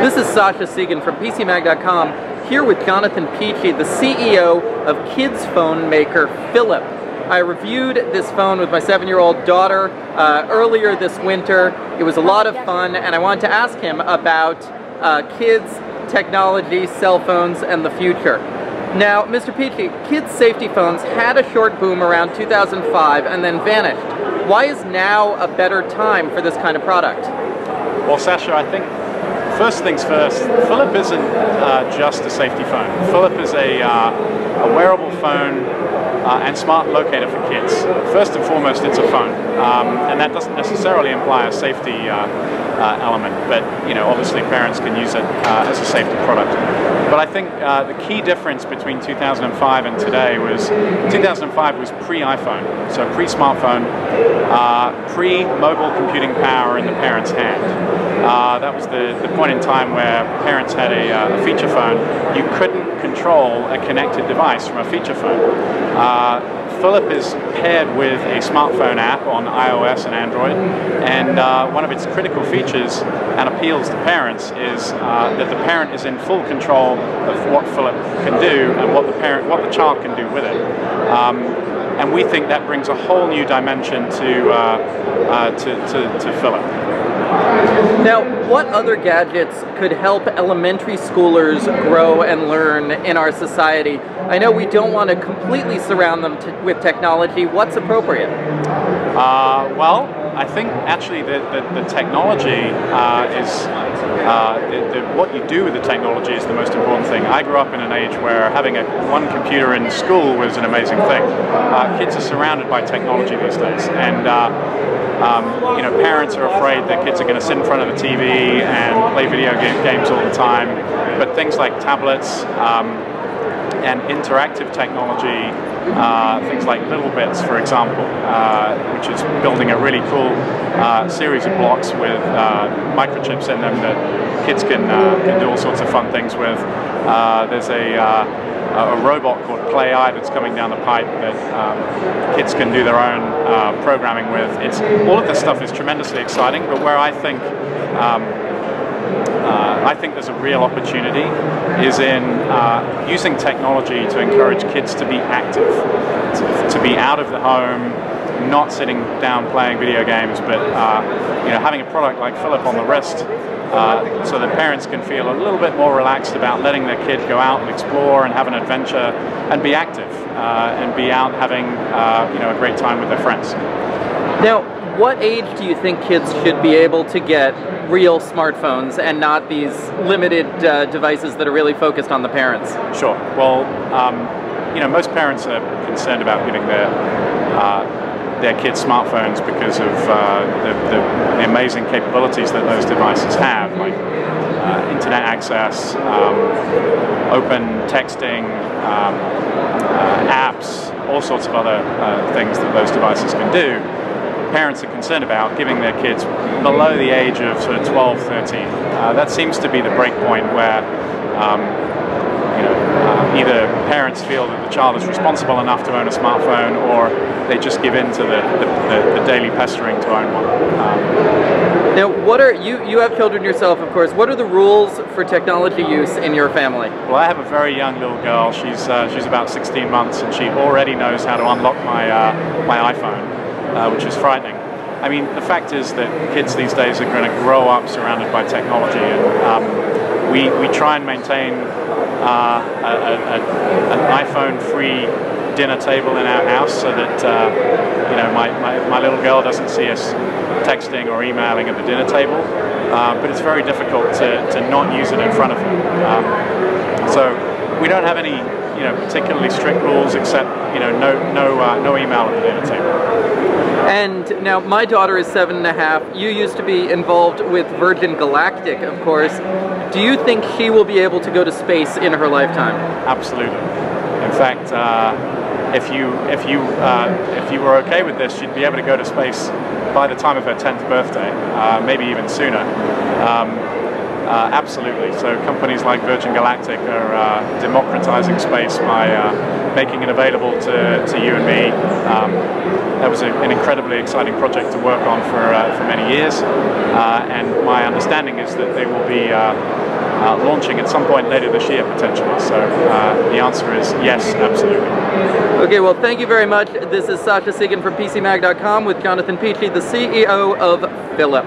This is Sasha Segan from PCMag.com, here with Jonathan Peachey, the CEO of kids phone maker Filip. I reviewed this phone with my 7-year-old daughter earlier this winter. It was a lot of fun, and I wanted to ask him about kids, technology, cell phones, and the future. Now, Mr. Peachey, kids' safety phones had a short boom around 2005 and then vanished. Why is now a better time for this kind of product? Well, Sasha, I think first things first, Filip isn't just a safety phone. Filip is a wearable phone and smart locator for kids. First and foremost, it's a phone, and that doesn't necessarily imply a safety element, but obviously parents can use it as a safety product. But I think the key difference between 2005 and today was 2005 was pre-iPhone, so pre-smartphone, pre-mobile computing power in the parent's hand. That was the point in time where parents had a feature phone. You couldn't control a connected device from a feature phone. Filip is paired with a smartphone app on iOS and Android, and one of its critical features and appeals to parents is that the parent is in full control of what Filip can do and what the child can do with it. And we think that brings a whole new dimension to Filip. Now, what other gadgets could help elementary schoolers grow and learn in our society? I know we don't want to completely surround them with technology. What's appropriate? Well, I think actually the technology what you do with the technology is the most important thing. I grew up in an age where having one computer in school was an amazing thing. Kids are surrounded by technology these days, and parents are afraid that kids are going to sit in front of the TV and play video games all the time. But things like tablets and interactive technology, things like Little Bits, for example, which is building a really cool series of blocks with microchips in them that kids can do all sorts of fun things with. There's a robot called Play-Eye that's coming down the pipe that kids can do their own programming with. All of this stuff is tremendously exciting, but where I think there's a real opportunity is in using technology to encourage kids to be active, to be out of the home, not sitting down playing video games, but having a product like Filip on the wrist so that parents can feel a little bit more relaxed about letting their kid go out and explore and have an adventure and be active and be out having a great time with their friends. Now, what age do you think kids should be able to get real smartphones and not these limited devices that are really focused on the parents? Sure. Well, most parents are concerned about giving their kids smartphones because of the amazing capabilities that those devices have, like internet access, open texting, apps, all sorts of other things that those devices can do. Parents are concerned about giving their kids below the age of sort of 12, 13. That seems to be the break point where either parents feel that the child is responsible enough to own a smartphone, or they just give in to the daily pestering to own one. Now, what are you have children yourself, of course. What are the rules for technology use in your family? Well, I have a very young little girl. She's about 16 months, and she already knows how to unlock my iPhone, which is frightening. I mean, the fact is that kids these days are going to grow up surrounded by technology, and we try and maintain an iPhone-free dinner table in our house so that my little girl doesn't see us texting or emailing at the dinner table. But it's very difficult to not use it in front of her. So we don't have any particularly strict rules except no email at the dinner table. And now my daughter is 7.5. You used to be involved with Virgin Galactic, of course. Do you think she will be able to go to space in her lifetime? Absolutely. In fact, if you were okay with this, she'd be able to go to space by the time of her 10th birthday, maybe even sooner. Absolutely. So companies like Virgin Galactic are democratizing space by making it available to you and me. That was an incredibly exciting project to work on for many years, and my understanding is that they will be launching at some point later this year, potentially. So the answer is yes, absolutely. Okay, well, thank you very much. This is Sasha Siegin from PCMag.com with Jonathan Peachey, the CEO of Filip.